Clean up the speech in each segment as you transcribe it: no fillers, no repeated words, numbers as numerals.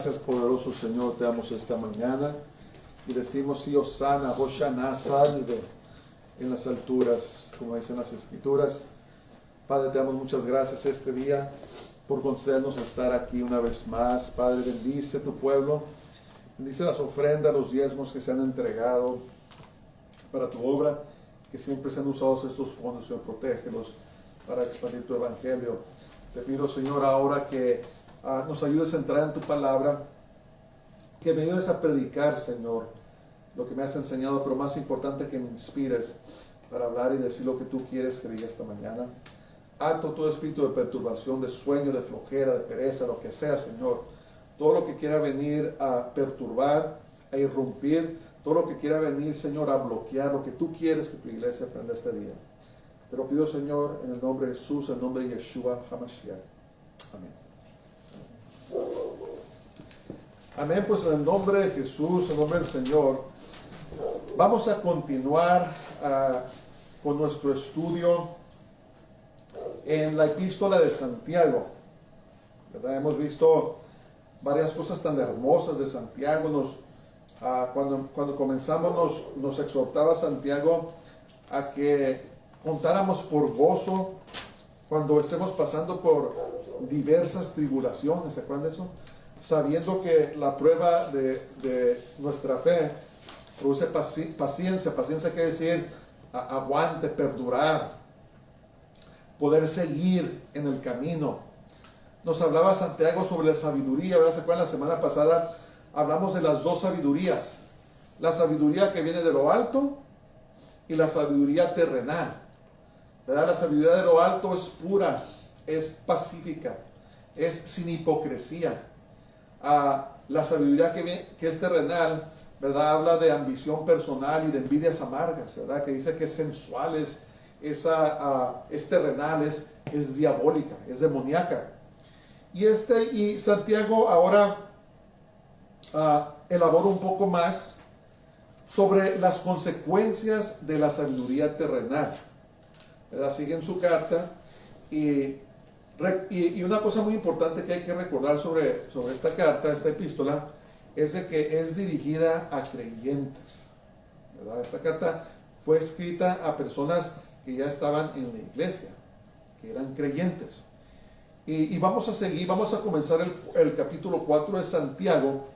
Gracias, poderoso Señor, te damos esta mañana y decimos sí, Osana, Hoshana, salve en las alturas, como dicen las Escrituras. Padre, te damos muchas gracias este día por concedernos estar aquí una vez más. Padre, bendice tu pueblo, bendice las ofrendas, los diezmos que se han entregado para tu obra, que siempre sean usados estos fondos. Señor, protégelos para expandir tu evangelio. Te pido, Señor, ahora que nos ayudes a entrar en tu palabra, que me ayudes a predicar, Señor, lo que me has enseñado, pero más importante, que me inspires para hablar y decir lo que tú quieres que diga esta mañana. Ato todo espíritu de perturbación, de sueño, de flojera, de pereza, lo que sea, Señor. Todo lo que quiera venir a perturbar, a irrumpir, todo lo que quiera venir, Señor, a bloquear lo que tú quieres que tu iglesia aprenda este día. Te lo pido, Señor, en el nombre de Jesús, en el nombre de Yeshua HaMashiach. Amén. Amén, pues en el nombre de Jesús, en el nombre del Señor, vamos a continuar con nuestro estudio en la epístola de Santiago, ¿verdad? Hemos visto varias cosas tan hermosas de Santiago. Cuando comenzamos nos exhortaba Santiago a que contáramos por gozo cuando estemos pasando por diversas tribulaciones. ¿Se acuerdan de eso? Sabiendo que la prueba de nuestra fe produce paciencia. Paciencia quiere decir aguante, perdurar, poder seguir en el camino. Nos hablaba Santiago sobre la sabiduría, ¿verdad? ¿Se acuerdan? La semana pasada hablamos de las dos sabidurías. La sabiduría que viene de lo alto y la sabiduría terrenal, ¿verdad? La sabiduría de lo alto es pura, es pacífica, es sin hipocresía. La sabiduría que es terrenal, ¿verdad? Habla de ambición personal y de envidias amargas, ¿verdad? Que dice que es sensual, es terrenal, es diabólica, es demoníaca. Y Santiago ahora elabora un poco más sobre las consecuencias de la sabiduría terrenal, ¿verdad? Sigue en su carta y una cosa muy importante que hay que recordar sobre esta carta, esta epístola, es de que es dirigida a creyentes, ¿verdad? Esta carta fue escrita a personas que ya estaban en la iglesia, que eran creyentes. Y vamos a seguir, vamos a comenzar el capítulo 4 de Santiago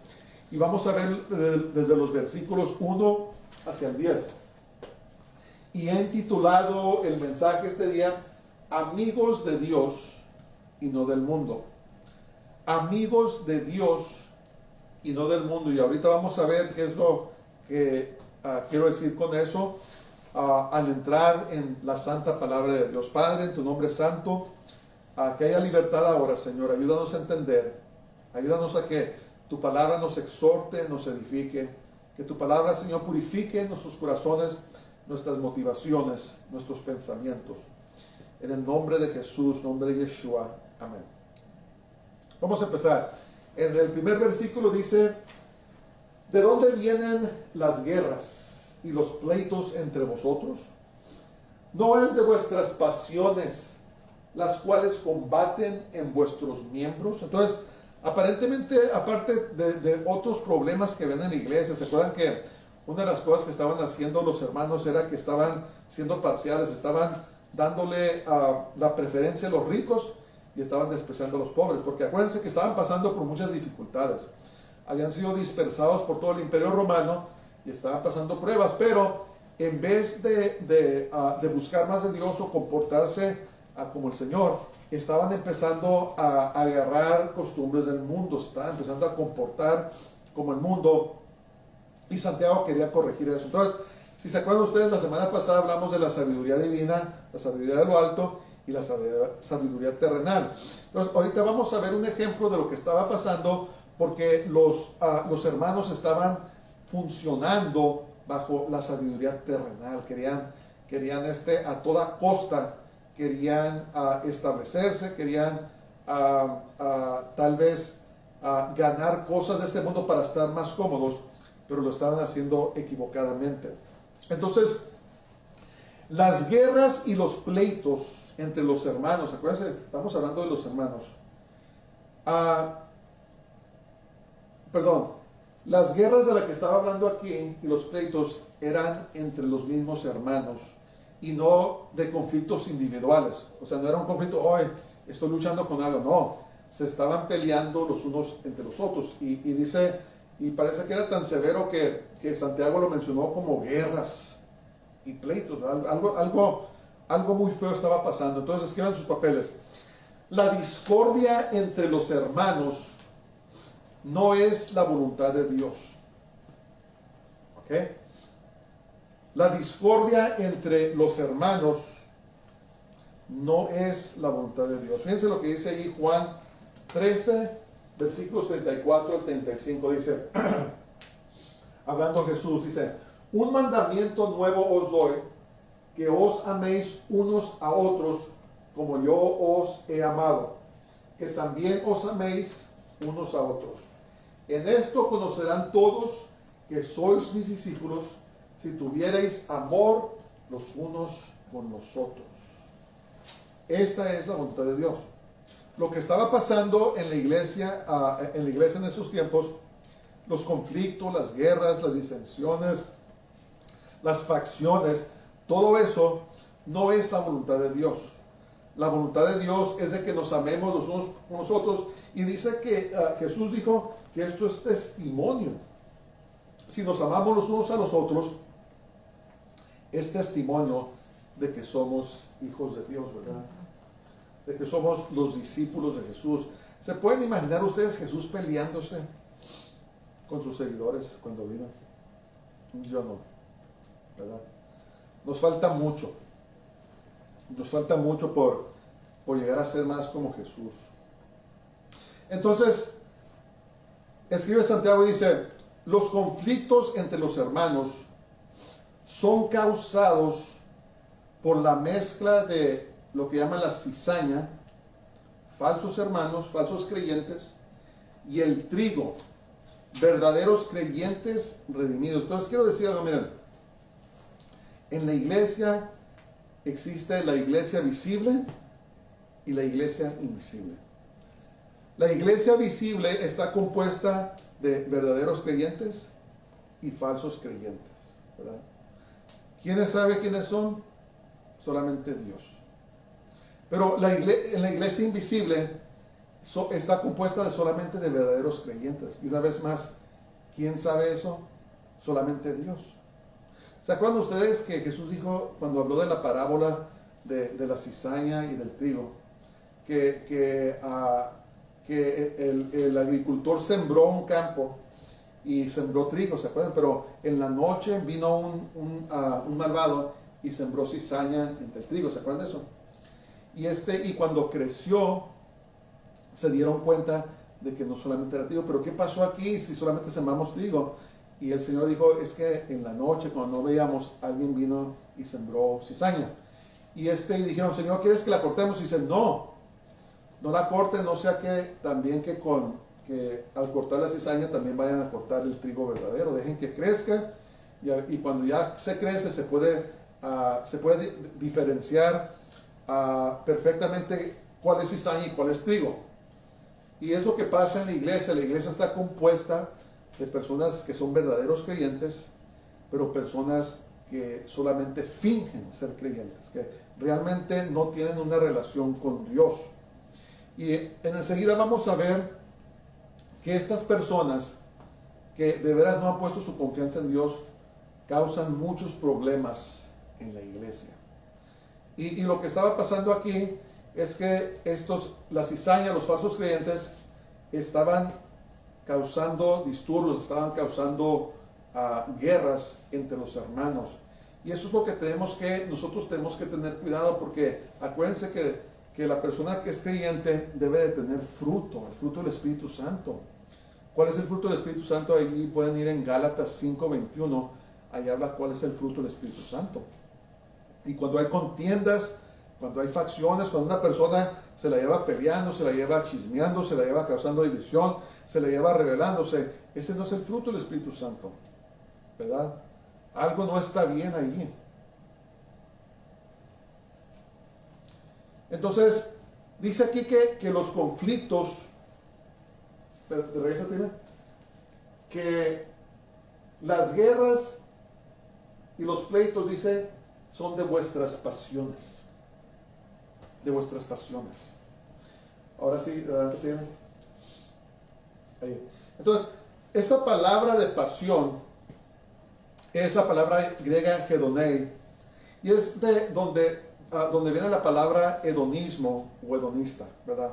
y vamos a ver desde los versículos 1 hacia el 10. Y he intitulado el mensaje este día, Amigos de Dios y no del mundo. Amigos de Dios y no del mundo. Y ahorita vamos a ver qué es lo que quiero decir con eso al entrar en la santa palabra de Dios. Padre, en tu nombre santo, que haya libertad ahora, Señor. Ayúdanos a entender, ayúdanos a que tu palabra nos exhorte, nos edifique, que tu palabra, Señor, purifique nuestros corazones, nuestras motivaciones, nuestros pensamientos. En el nombre de Jesús, nombre de Yeshua. Amén. Vamos a empezar. En el primer versículo dice: ¿de dónde vienen las guerras y los pleitos entre vosotros? ¿No es de vuestras pasiones las cuales combaten en vuestros miembros? Entonces, aparentemente, aparte de otros problemas que ven en la iglesia, ¿se acuerdan que una de las cosas que estaban haciendo los hermanos era que estaban siendo parciales, estaban dándole la preferencia a los ricos y estaban despreciando a los pobres? Porque acuérdense que estaban pasando por muchas dificultades. Habían sido dispersados por todo el imperio romano y estaban pasando pruebas, pero en vez de buscar más de Dios o comportarse como el Señor, estaban empezando a agarrar costumbres del mundo, estaban empezando a comportar como el mundo, y Santiago quería corregir eso. Entonces, si se acuerdan ustedes, la semana pasada hablamos de la sabiduría divina, la sabiduría de lo alto y la sabiduría terrenal. Entonces, ahorita vamos a ver un ejemplo de lo que estaba pasando, porque los hermanos estaban funcionando bajo la sabiduría terrenal. Querían a toda costa, querían establecerse, querían tal vez ganar cosas de este mundo para estar más cómodos, pero lo estaban haciendo equivocadamente. Entonces, las guerras y los pleitos entre los hermanos, acuérdense, estamos hablando de los hermanos, perdón, las guerras de las que estaba hablando aquí y los pleitos eran entre los mismos hermanos y no de conflictos individuales. O sea, no era un conflicto, hoy estoy luchando con algo, no. Se estaban peleando los unos entre los otros. Y dice, y parece que era tan severo que Santiago lo mencionó como guerras y pleitos. Algo muy feo estaba pasando. Entonces escriban sus papeles. La discordia entre los hermanos no es la voluntad de Dios. ¿Ok? La discordia entre los hermanos no es la voluntad de Dios. Fíjense lo que dice ahí Juan 13, versículos 34 al 35. Dice, hablando Jesús, dice, un mandamiento nuevo os doy, que os améis unos a otros como yo os he amado, que también os améis unos a otros. En esto conocerán todos que sois mis discípulos, si tuvierais amor los unos con los otros. Esta es la voluntad de Dios. Lo que estaba pasando en la iglesia en esos tiempos, los conflictos, las guerras, las disensiones, las facciones, todo eso no es la voluntad de Dios. La voluntad de Dios es de que nos amemos los unos con los otros. Y dice que Jesús dijo que esto es testimonio. Si nos amamos los unos a los otros, es testimonio de que somos hijos de Dios, ¿verdad? De que somos los discípulos de Jesús. ¿Se pueden imaginar ustedes Jesús peleándose con sus seguidores cuando vino? Yo no, ¿verdad? Nos falta mucho. Nos falta mucho por llegar a ser más como Jesús. Entonces, escribe Santiago y dice, los conflictos entre los hermanos son causados por la mezcla de lo que llaman la cizaña, falsos hermanos, falsos creyentes, y el trigo, verdaderos creyentes redimidos. Entonces quiero decir algo, miren, en la iglesia existe la iglesia visible y la iglesia invisible. La iglesia visible está compuesta de verdaderos creyentes y falsos creyentes, ¿verdad? ¿Quiénes saben quiénes son? Solamente Dios. Pero en la iglesia invisible está compuesta solamente de verdaderos creyentes. Y una vez más, ¿quién sabe eso? Solamente Dios. ¿Se acuerdan ustedes que Jesús dijo, cuando habló de la parábola de la cizaña y del trigo, que el agricultor sembró un campo y sembró trigo, ¿se acuerdan? Pero en la noche vino un malvado y sembró cizaña entre el trigo, ¿se acuerdan de eso? Y cuando creció, se dieron cuenta de que no solamente era trigo, pero ¿qué pasó aquí si solamente sembramos trigo? Y el Señor dijo, es que en la noche, cuando no veíamos, alguien vino y sembró cizaña. Y dijeron, Señor, ¿quieres que la cortemos? Y dice, no la corten, no sea que también que al cortar la cizaña también vayan a cortar el trigo verdadero. Dejen que crezca y cuando ya se crece se puede diferenciar perfectamente cuál es cizaña y cuál es trigo. Y es lo que pasa en la iglesia. La iglesia está compuesta de personas que son verdaderos creyentes, pero personas que solamente fingen ser creyentes, que realmente no tienen una relación con Dios. Y enseguida vamos a ver que estas personas que de veras no han puesto su confianza en Dios causan muchos problemas en la iglesia. Y lo que estaba pasando aquí es que la cizaña, los falsos creyentes, estaban causando disturbios, estaban causando guerras entre los hermanos. Y eso es lo que nosotros tenemos que tener cuidado, porque acuérdense que la persona que es creyente debe de tener fruto, el fruto del Espíritu Santo. ¿Cuál es el fruto del Espíritu Santo? Allí pueden ir en Gálatas 5:21, ahí habla cuál es el fruto del Espíritu Santo. Y cuando hay contiendas, cuando hay facciones, cuando una persona se la lleva peleando, se la lleva chismeando, se la lleva causando división, se la lleva rebelándose, ese no es el fruto del Espíritu Santo, ¿verdad? Algo no está bien ahí. Entonces, dice aquí que los conflictos, regrésate, que las guerras y los pleitos, dice, son de vuestras pasiones. De vuestras pasiones. Ahora sí, adelante tiene. Ahí. Entonces, esa palabra de pasión es la palabra griega hedonei, y es de donde viene la palabra hedonismo o hedonista, ¿verdad?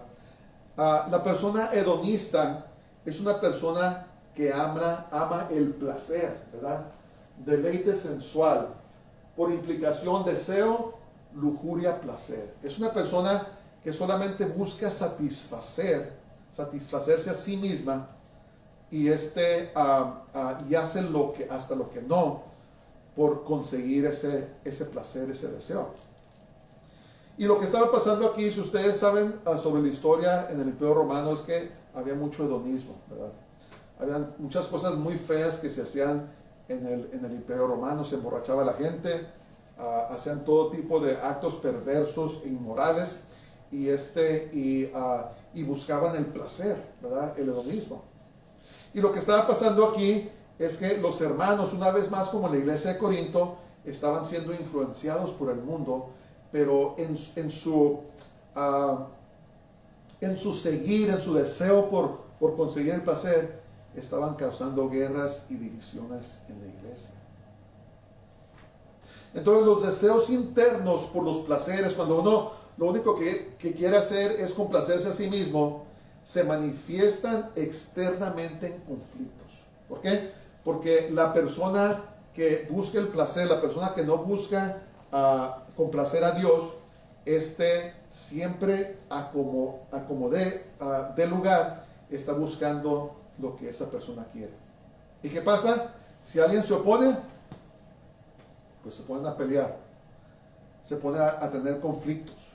La persona hedonista es una persona que ama el placer, ¿verdad? Deleite sensual, por implicación deseo, lujuria, placer. Es una persona que solamente busca satisfacerse a sí misma y y hace hasta lo que no por conseguir ese placer, ese deseo. Y lo que estaba pasando aquí, si ustedes saben sobre la historia en el Imperio Romano, es que había mucho hedonismo, ¿verdad? Había muchas cosas muy feas que se hacían en el Imperio Romano. Se emborrachaba la gente, hacían todo tipo de actos perversos e inmorales y buscaban el placer, ¿verdad? El hedonismo. Y lo que estaba pasando aquí es que los hermanos, una vez más como en la iglesia de Corinto, estaban siendo influenciados por el mundo, pero en su seguir, en su deseo por conseguir el placer, estaban causando guerras y divisiones en la iglesia. Entonces los deseos internos por los placeres, cuando uno lo único que quiere hacer es complacerse a sí mismo, se manifiestan externamente en conflictos. ¿Por qué? Porque la persona que busca el placer, la persona que no busca complacer a Dios, siempre de lugar, está buscando lo que esa persona quiere. ¿Y qué pasa? Si alguien se opone, pues se ponen a pelear, se ponen a tener conflictos.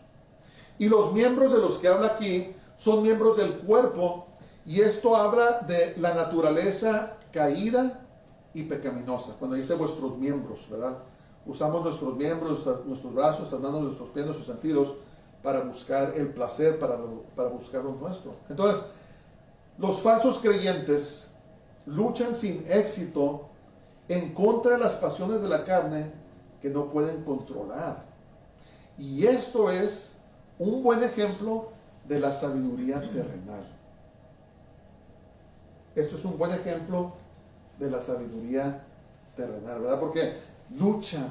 Y los miembros de los que habla aquí son miembros del cuerpo, y esto habla de la naturaleza caída y pecaminosa. Cuando dice vuestros miembros, ¿verdad? Usamos nuestros miembros, nuestros brazos, nuestras manos, nuestros pies, nuestros sentidos para buscar el placer, para buscar lo nuestro. Entonces, los falsos creyentes luchan sin éxito en contra de las pasiones de la carne que no pueden controlar. Y esto es un buen ejemplo de la sabiduría terrenal. Esto es un buen ejemplo de la sabiduría terrenal, ¿verdad? Porque luchan,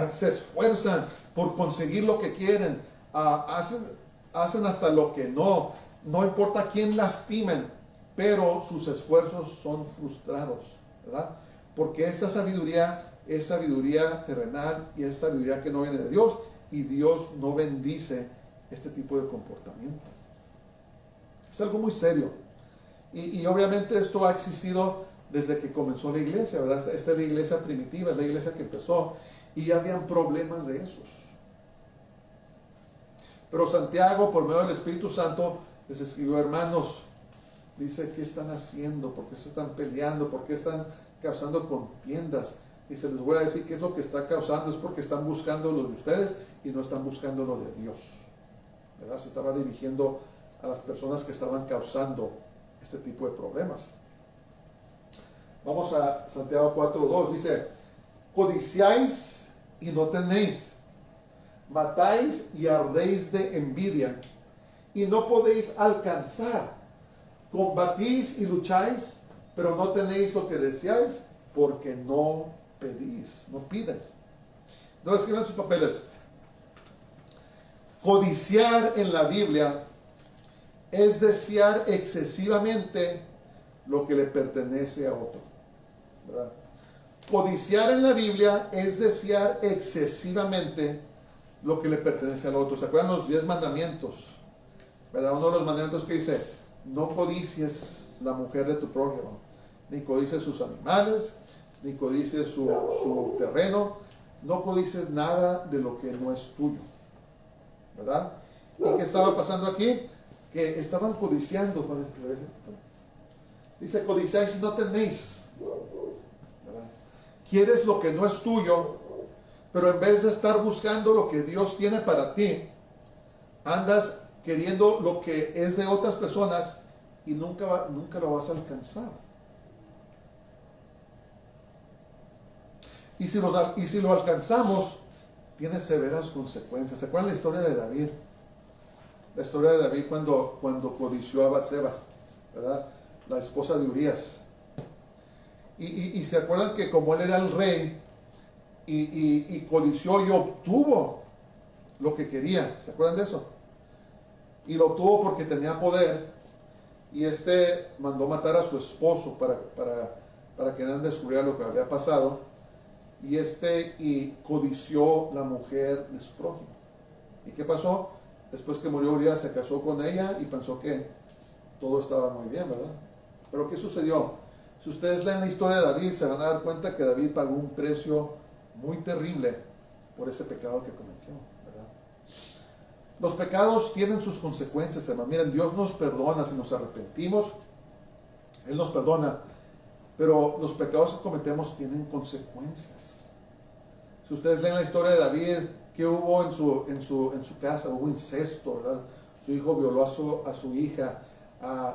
se esfuerzan por conseguir lo que quieren, hacen hasta lo que no importa quién lastimen, pero sus esfuerzos son frustrados, ¿verdad? Porque esta sabiduría es sabiduría terrenal y es sabiduría que no viene de Dios, y Dios no bendice este tipo de comportamiento. Es algo muy serio. Y obviamente esto ha existido desde que comenzó la iglesia, ¿verdad? Esta es la iglesia primitiva, es la iglesia que empezó, y ya habían problemas de esos. Pero Santiago, por medio del Espíritu Santo, les escribió: hermanos, dice, ¿qué están haciendo? ¿Por qué se están peleando? ¿Por qué están causando contiendas? Dice, les voy a decir qué es lo que está causando. Es porque están buscando lo de ustedes y no están buscando lo de Dios, ¿verdad? Se estaba dirigiendo a las personas que estaban causando este tipo de problemas. Vamos a Santiago 4:2. Dice: codiciáis y no tenéis, matáis y ardéis de envidia y no podéis alcanzar, combatís y lucháis, pero no tenéis lo que deseáis, porque no pedís, no piden. No escriban sus papeles. Codiciar en la Biblia es desear excesivamente lo que le pertenece a otro, ¿verdad? Codiciar en la Biblia es desear excesivamente lo que le pertenece al otro. ¿Se acuerdan los 10 mandamientos? ¿Verdad? Uno de los mandamientos que dice: no codicies la mujer de tu prójimo, ni codicies sus animales, ni codicies su terreno, no codicies nada de lo que no es tuyo, ¿verdad? ¿Y qué estaba pasando aquí? Que estaban codiciando. Dice: codiciáis y no tenéis, ¿verdad? Quieres lo que no es tuyo, pero en vez de estar buscando lo que Dios tiene para ti, andas queriendo lo que es de otras personas y nunca lo vas a alcanzar. Y si lo alcanzamos, tiene severas consecuencias. ¿Se acuerdan la historia de David? La historia de David cuando codició a Batseba, ¿verdad? La esposa de Urías. Y se acuerdan que como él era el rey y codició y obtuvo lo que quería. ¿Se acuerdan de eso? Y lo obtuvo porque tenía poder. Y mandó matar a su esposo para que nadie descubriera lo que había pasado. Y codició la mujer de su prójimo. ¿Y qué pasó? Después que murió Urías, se casó con ella y pensó que todo estaba muy bien, ¿verdad? Pero ¿qué sucedió? Si ustedes leen la historia de David, se van a dar cuenta que David pagó un precio muy terrible por ese pecado que cometió, ¿verdad? Los pecados tienen sus consecuencias, hermano. Miren, Dios nos perdona si nos arrepentimos. Él nos perdona. Pero los pecados que cometemos tienen consecuencias. Si ustedes leen la historia de David, ¿qué hubo en su casa? Hubo incesto, ¿verdad? Su hijo violó a su hija.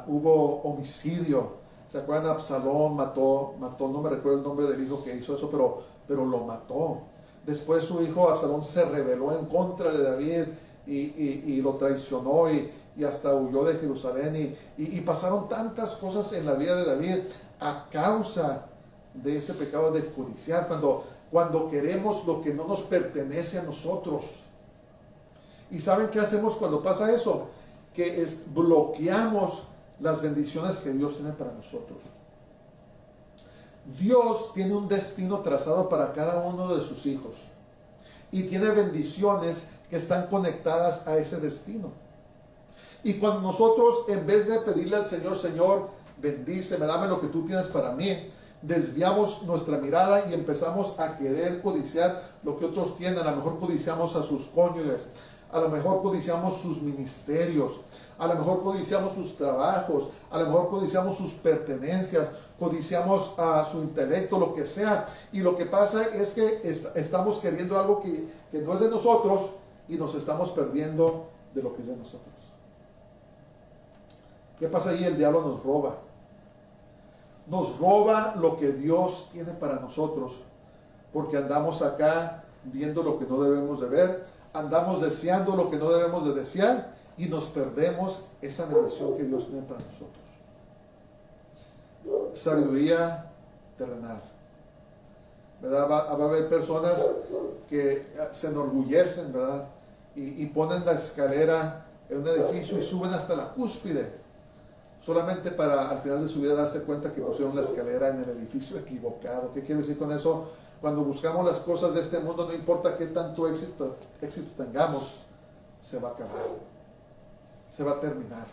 Hubo homicidio. ¿Se acuerdan? Absalón mató, no me recuerdo el nombre del hijo que hizo eso, pero lo mató. Después su hijo Absalón se rebeló en contra de David y lo traicionó y hasta huyó de Jerusalén. Y pasaron tantas cosas en la vida de David a causa de ese pecado de codiciar, cuando queremos lo que no nos pertenece a nosotros. ¿Y saben qué hacemos cuando pasa eso? Que bloqueamos las bendiciones que Dios tiene para nosotros. Dios tiene un destino trazado para cada uno de sus hijos y tiene bendiciones que están conectadas a ese destino. Y cuando nosotros, en vez de pedirle al Señor, Señor, bendíceme, dame lo que tú tienes para mí, desviamos nuestra mirada y empezamos a querer codiciar lo que otros tienen. A lo mejor codiciamos a sus cónyuges, a lo mejor codiciamos sus ministerios, a lo mejor codiciamos sus trabajos, a lo mejor codiciamos sus pertenencias, codiciamos su intelecto, lo que sea. Y lo que pasa es que estamos queriendo algo que no es de nosotros y nos estamos perdiendo de lo que es de nosotros. ¿Qué pasa ahí? El diablo nos roba. Nos roba lo que Dios tiene para nosotros, porque andamos acá viendo lo que no debemos de ver, andamos deseando lo que no debemos de desear y nos perdemos esa bendición que Dios tiene para nosotros. Sabiduría terrenal, ¿verdad? Va a haber personas que se enorgullecen, ¿verdad? Y ponen la escalera en un edificio y suben hasta la cúspide, solamente para al final de su vida darse cuenta que pusieron la escalera en el edificio equivocado. ¿Qué quiero decir con eso? Cuando buscamos las cosas de este mundo, no importa qué tanto éxito tengamos, se va a acabar, se va a terminar.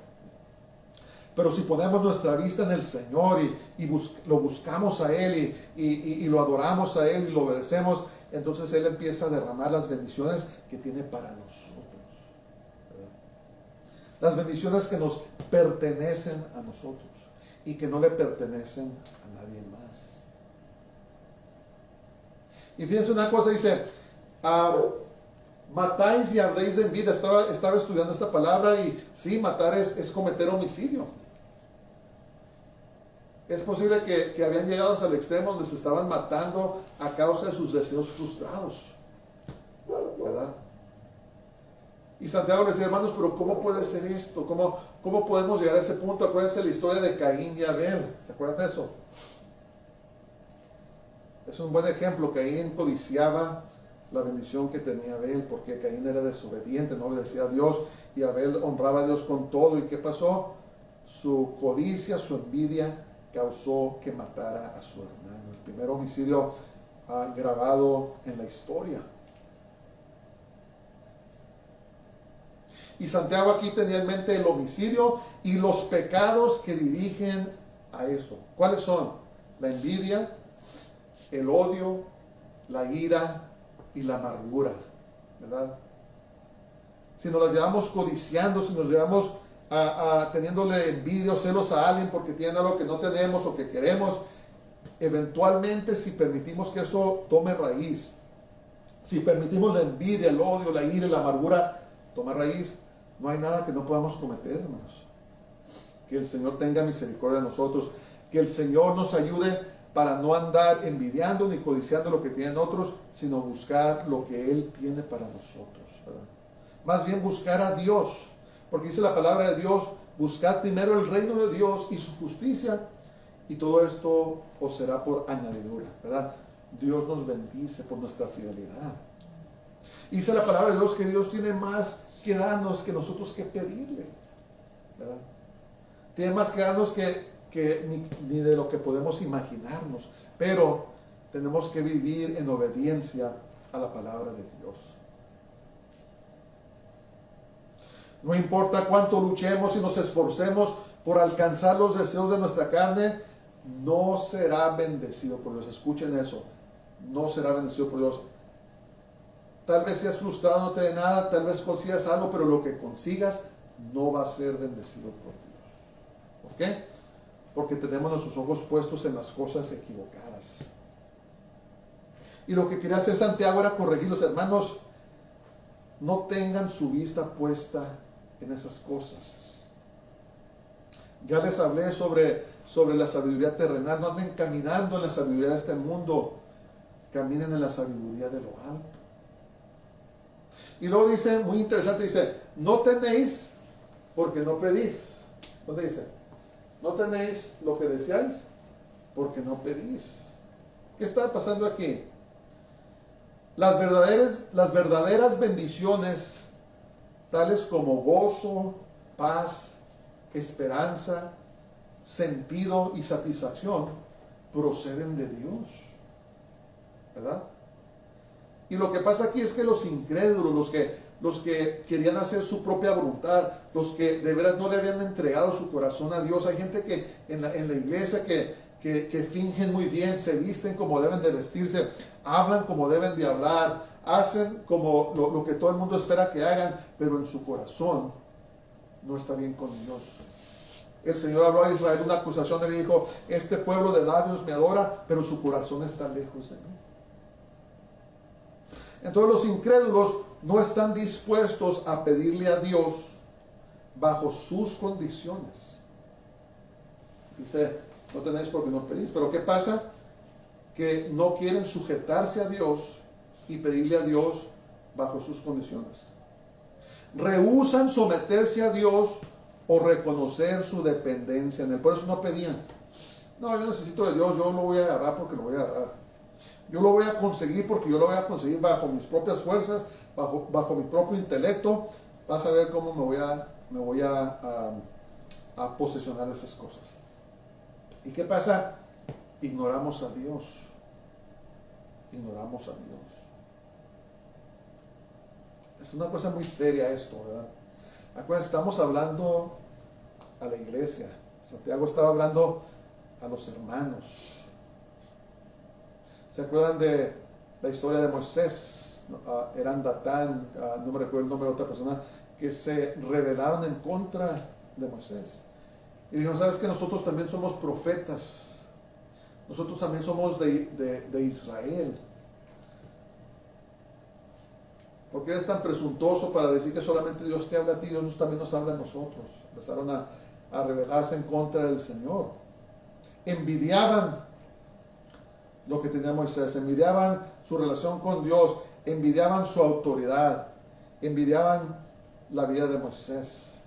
Pero si ponemos nuestra vista en el Señor y lo buscamos a Él y lo adoramos a Él y lo obedecemos, entonces Él empieza a derramar las bendiciones que tiene para nosotros. Las bendiciones que nos pertenecen a nosotros y que no le pertenecen a nadie más. Y fíjense una cosa, dice, matáis y ardéis de envidia. Estaba estudiando esta palabra y sí, matar es cometer homicidio. Es posible que habían llegado hasta el extremo donde se estaban matando a causa de sus deseos frustrados, ¿verdad? Y Santiago le decía, hermanos, pero ¿cómo puede ser esto? ¿Cómo podemos llegar a ese punto? Acuérdense de la historia de Caín y Abel. ¿Se acuerdan de eso? Es un buen ejemplo. Caín codiciaba la bendición que tenía Abel, porque Caín era desobediente, no obedecía a Dios, y Abel honraba a Dios con todo. ¿Y qué pasó? Su codicia, su envidia causó que matara a su hermano. El primer homicidio grabado en la historia. Y Santiago aquí tenía en mente el homicidio y los pecados que dirigen a eso. ¿Cuáles son? La envidia, el odio, la ira y la amargura, ¿verdad? Si nos las llevamos codiciando, si nos llevamos teniéndole envidia o celos a alguien porque tiene algo que no tenemos o que queremos, eventualmente, si permitimos que eso tome raíz, si permitimos la envidia, el odio, la ira y la amargura tomar raíz, no hay nada que no podamos cometer, hermanos. Que el Señor tenga misericordia de nosotros, que el Señor nos ayude para no andar envidiando ni codiciando lo que tienen otros, sino buscar lo que Él tiene para nosotros, ¿verdad? Más bien buscar a Dios, porque dice la palabra de Dios, buscad primero el reino de Dios y su justicia, y todo esto os será por añadidura, ¿verdad? Dios nos bendice por nuestra fidelidad. Dice la palabra de Dios que Dios tiene más que darnos que nosotros que pedirle, ¿verdad? Tiene más que darnos que ni de lo que podemos imaginarnos, pero tenemos que vivir en obediencia a la palabra de Dios. No importa cuánto luchemos y nos esforcemos por alcanzar los deseos de nuestra carne, no será bendecido por Dios. Escuchen eso, no será bendecido por Dios. Tal vez seas frustrado, no te dé nada, tal vez consigas algo, pero lo que consigas no va a ser bendecido por Dios. ¿Por qué? Porque tenemos nuestros ojos puestos en las cosas equivocadas. Y lo que quería hacer Santiago era corregir los hermanos, no tengan su vista puesta en esas cosas. Ya les hablé sobre la sabiduría terrenal. No anden caminando en la sabiduría de este mundo, caminen en la sabiduría de lo alto. Y luego dice, muy interesante, dice, no tenéis porque no pedís. ¿Dónde dice? No tenéis lo que deseáis porque no pedís. ¿Qué está pasando aquí? Las verdaderas bendiciones, tales como gozo, paz, esperanza, sentido y satisfacción, proceden de Dios, ¿verdad? Y lo que pasa aquí es que los incrédulos, los que querían hacer su propia voluntad, los que de veras no le habían entregado su corazón a Dios, hay gente que en la iglesia que fingen muy bien, se visten como deben de vestirse, hablan como deben de hablar, hacen como lo que todo el mundo espera que hagan, pero en su corazón no está bien con Dios. El Señor habló a Israel una acusación, le dijo, este pueblo de labios me adora, pero su corazón está lejos de mí. Entonces los incrédulos no están dispuestos a pedirle a Dios bajo sus condiciones. Dice, no tenéis porque no pedís. Pero ¿qué pasa? Que no quieren sujetarse a Dios y pedirle a Dios bajo sus condiciones. Rehúsan someterse a Dios o reconocer su dependencia en Él. Por eso no pedían. No, yo necesito de Dios, yo lo voy a agarrar porque lo voy a agarrar. Yo lo voy a conseguir porque yo lo voy a conseguir bajo mis propias fuerzas, bajo mi propio intelecto. Vas a ver cómo me voy a posesionar de esas cosas. ¿Y qué pasa? Ignoramos a Dios. Ignoramos a Dios. Es una cosa muy seria esto, ¿verdad? Acuérdense, estamos hablando a la iglesia. Santiago estaba hablando a los hermanos. ¿Se acuerdan de la historia de Moisés? Eran Datán, no me recuerdo el nombre de otra persona, que se rebelaron en contra de Moisés. Y dijeron, ¿sabes que nosotros también somos profetas? Nosotros también somos de Israel. ¿Por qué eres tan presuntuoso para decir que solamente Dios te habla a ti? Dios también nos habla a nosotros. Empezaron a rebelarse en contra del Señor. Envidiaban lo que tenía Moisés, envidiaban su relación con Dios, envidiaban su autoridad, envidiaban la vida de Moisés,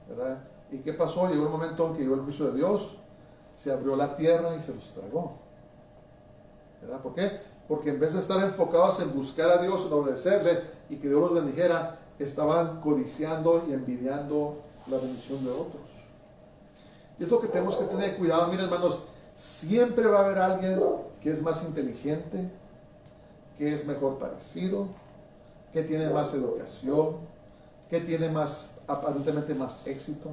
¿verdad? ¿Y qué pasó? Llegó un momento en que llegó el juicio de Dios, se abrió la tierra y se los tragó, ¿verdad? ¿Por qué? Porque en vez de estar enfocados en buscar a Dios, en obedecerle y que Dios los bendijera, estaban codiciando y envidiando la bendición de otros. Y es lo que tenemos que tener cuidado. Miren, hermanos, siempre va a haber alguien que es más inteligente, que es mejor parecido, que tiene más educación, que tiene aparentemente más éxito,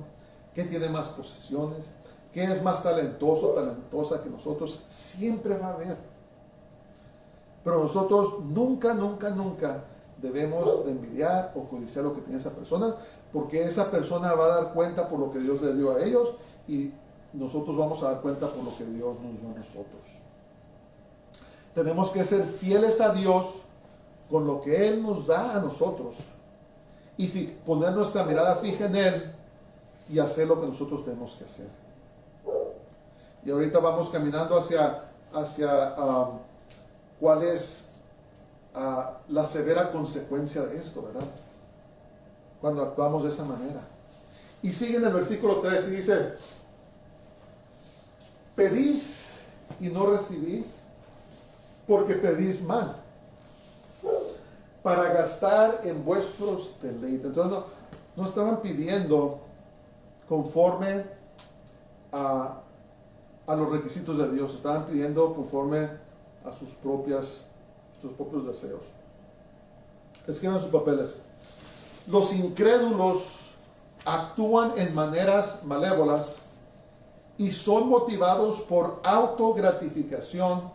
que tiene más posesiones, que es más talentosa que nosotros. Siempre va a haber. Pero nosotros nunca debemos de envidiar o codiciar lo que tiene esa persona, porque esa persona va a dar cuenta por lo que Dios le dio a ellos y nosotros vamos a dar cuenta por lo que Dios nos dio a nosotros. Tenemos que ser fieles a Dios con lo que Él nos da a nosotros y poner nuestra mirada fija en Él y hacer lo que nosotros tenemos que hacer. Y ahorita vamos caminando hacia cuál es la severa consecuencia de esto, ¿verdad? Cuando actuamos de esa manera. Y sigue en el versículo 3 y dice, pedís y no recibís, porque pedís mal, para gastar en vuestros deleites. Entonces no estaban pidiendo conforme a los requisitos de Dios, estaban pidiendo conforme a sus propios deseos. Escriban sus papeles. Los incrédulos actúan en maneras malévolas y son motivados por autogratificación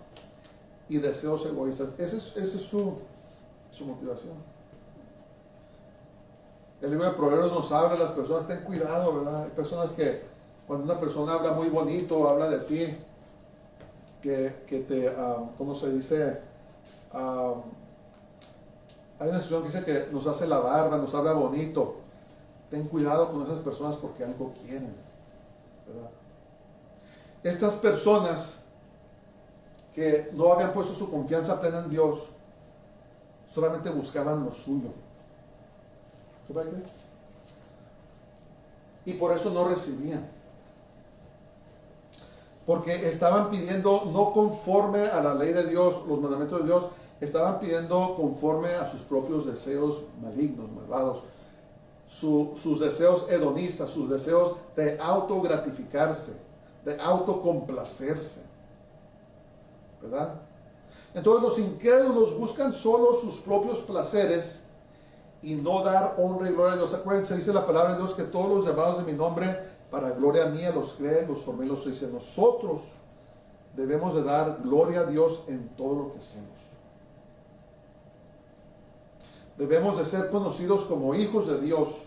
y deseos egoístas. Esa es su motivación. El libro de Proverbios nos habla a las personas, ten cuidado, ¿verdad? Hay personas que cuando una persona habla muy bonito, habla de ti, que te, ¿cómo se dice? Hay una expresión que dice que nos hace la barba, nos habla bonito. Ten cuidado con esas personas porque algo quieren, ¿verdad? Estas personas que no habían puesto su confianza plena en Dios, solamente buscaban lo suyo. ¿Sabe qué? Y por eso no recibían. Porque estaban pidiendo no conforme a la ley de Dios, los mandamientos de Dios, estaban pidiendo conforme a sus propios deseos malignos, malvados, sus deseos hedonistas, sus deseos de autogratificarse, de autocomplacerse, ¿verdad? Entonces los incrédulos buscan solo sus propios placeres y no dar honra y gloria a Dios. Acuérdense, dice la palabra de Dios que todos los llamados de mi nombre, para gloria mía, los creen, los formé, los hice. Nosotros debemos de dar gloria a Dios en todo lo que hacemos. Debemos de ser conocidos como hijos de Dios.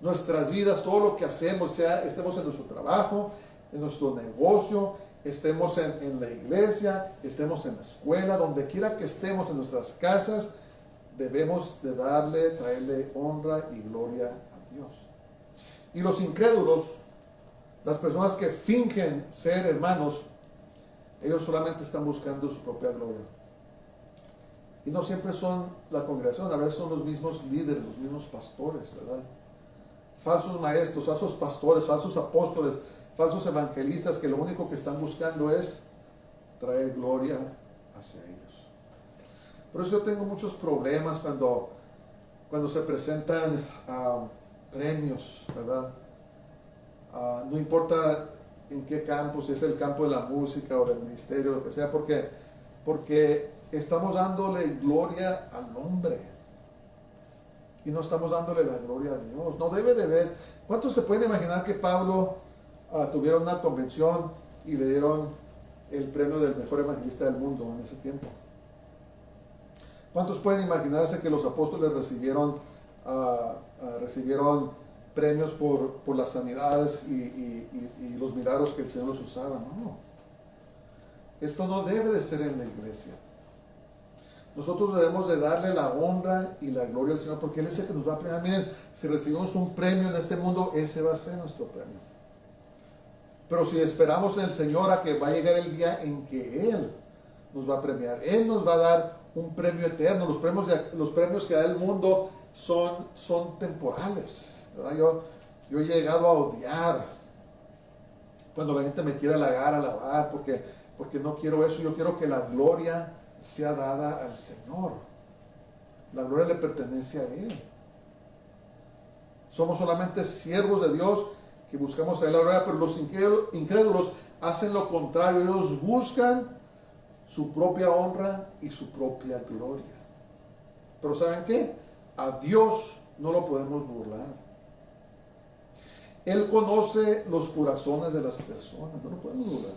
Nuestras vidas, todo lo que hacemos, sea estemos en nuestro trabajo, en nuestro negocio, estemos en la iglesia, estemos en la escuela, donde quiera que estemos, en nuestras casas, debemos de traerle honra y gloria a Dios. Y los incrédulos, las personas que fingen ser hermanos, ellos solamente están buscando su propia gloria. Y no siempre son la congregación, a veces son los mismos líderes, los mismos pastores, ¿verdad? Falsos maestros, falsos pastores, falsos apóstoles, falsos evangelistas que lo único que están buscando es traer gloria hacia ellos. Por eso yo tengo muchos problemas cuando se presentan premios, ¿verdad? No importa en qué campo, si es el campo de la música o del ministerio, lo que sea, porque estamos dándole gloria al hombre y no estamos dándole la gloria a Dios. No debe de ver. ¿Cuántos se pueden imaginar que Pablo tuviera una convención y le dieron el premio del mejor evangelista del mundo en ese tiempo? ¿Cuántos pueden imaginarse que los apóstoles recibieron premios por las sanidades y los milagros que el Señor los usaba? No. Esto no debe de ser en la iglesia. Nosotros debemos de darle la honra y la gloria al Señor porque Él es el que nos va a premiar. Miren, si recibimos un premio en este mundo, ese va a ser nuestro premio. Pero si esperamos en el Señor a que va a llegar el día en que Él nos va a premiar, Él nos va a dar un premio eterno. Los premios que da el mundo son temporales, ¿verdad? Yo he llegado a odiar cuando la gente me quiere alabar, porque no quiero eso. Yo quiero que la gloria sea dada al Señor. La gloria le pertenece a Él. Somos solamente siervos de Dios que buscamos traer la gloria, pero los incrédulos hacen lo contrario. Ellos buscan su propia honra y su propia gloria. Pero ¿saben qué? A Dios no lo podemos burlar. Él conoce los corazones de las personas, no lo podemos burlar.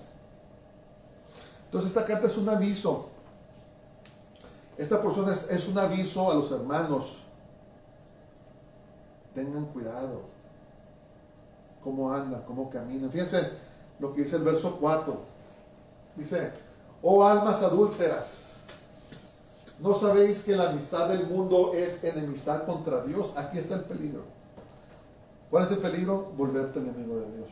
Entonces esta carta es un aviso. Esta porción es un aviso a los hermanos. Tengan cuidado. Cómo andan, cómo caminan. Fíjense lo que dice el verso 4. Dice: oh almas adúlteras, ¿no sabéis que la amistad del mundo es enemistad contra Dios? Aquí está el peligro. ¿Cuál es el peligro? Volverte enemigo de Dios.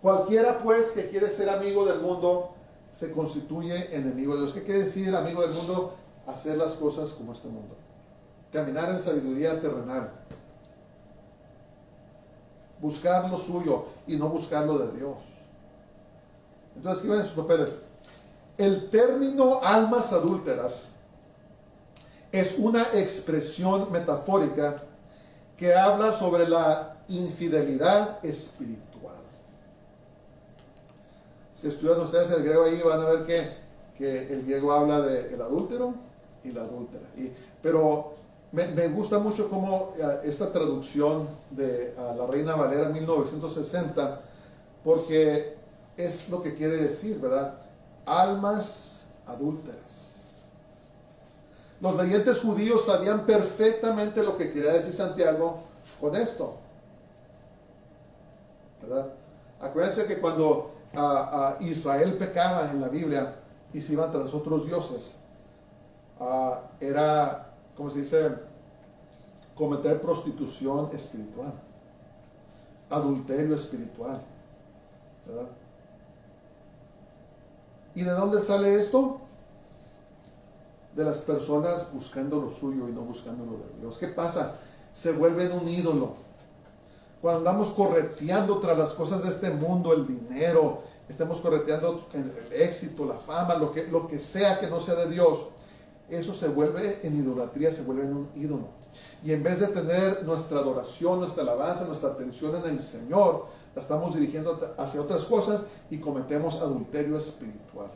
Cualquiera pues que quiere ser amigo del mundo se constituye enemigo de Dios. ¿Qué quiere decir amigo del mundo? Hacer las cosas como este mundo. Caminar en sabiduría terrenal. Buscar lo suyo y no buscar lo de Dios. Entonces, escriban en sus papeles. El término almas adúlteras es una expresión metafórica que habla sobre la infidelidad espiritual. Si estudian ustedes el griego ahí van a ver que el griego habla del adúltero y la adúltera. Pero me gusta mucho cómo esta traducción de la Reina Valera 1960, porque es lo que quiere decir, ¿verdad? Almas adúlteras. Los leyentes judíos sabían perfectamente lo que quería decir Santiago con esto, ¿verdad? Acuérdense que cuando Israel pecaba en la Biblia y se iban tras otros dioses, era, ¿cómo se dice? Cometer prostitución espiritual, adulterio espiritual, ¿verdad? ¿Y de dónde sale esto? De las personas buscando lo suyo y no buscando lo de Dios. ¿Qué pasa? Se vuelven un ídolo. Cuando andamos correteando tras las cosas de este mundo, el dinero, estamos correteando el éxito, la fama, lo que sea que no sea de Dios, eso se vuelve en idolatría, se vuelve en un ídolo. Y en vez de tener nuestra adoración, nuestra alabanza, nuestra atención en el Señor, la estamos dirigiendo hacia otras cosas y cometemos adulterio espiritual.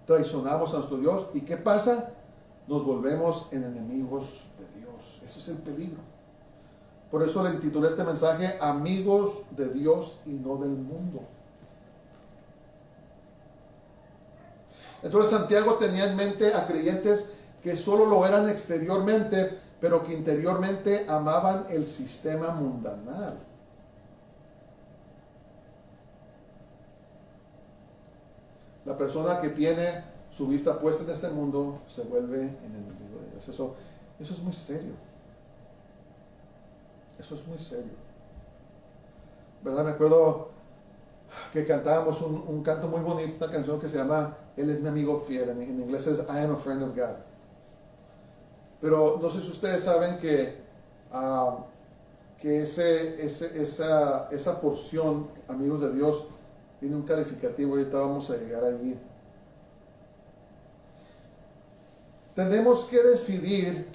Traicionamos a nuestro Dios. ¿Y qué pasa? Nos volvemos en enemigos de Dios. Eso es el peligro. Por eso le intitulé este mensaje Amigos de Dios y no del mundo. Entonces Santiago tenía en mente a creyentes que solo lo eran exteriormente, pero que interiormente amaban el sistema mundanal. La persona que tiene su vista puesta en este mundo se vuelve en enemigo de Dios. Eso es muy serio. Eso es muy serio. ¿Verdad? Me acuerdo que cantábamos un canto muy bonito, una canción que se llama Él es mi amigo fiel. En inglés es I am a friend of God. Pero no sé si ustedes saben que esa porción, amigos de Dios, tiene un calificativo y ahorita vamos a llegar allí. Tenemos que decidir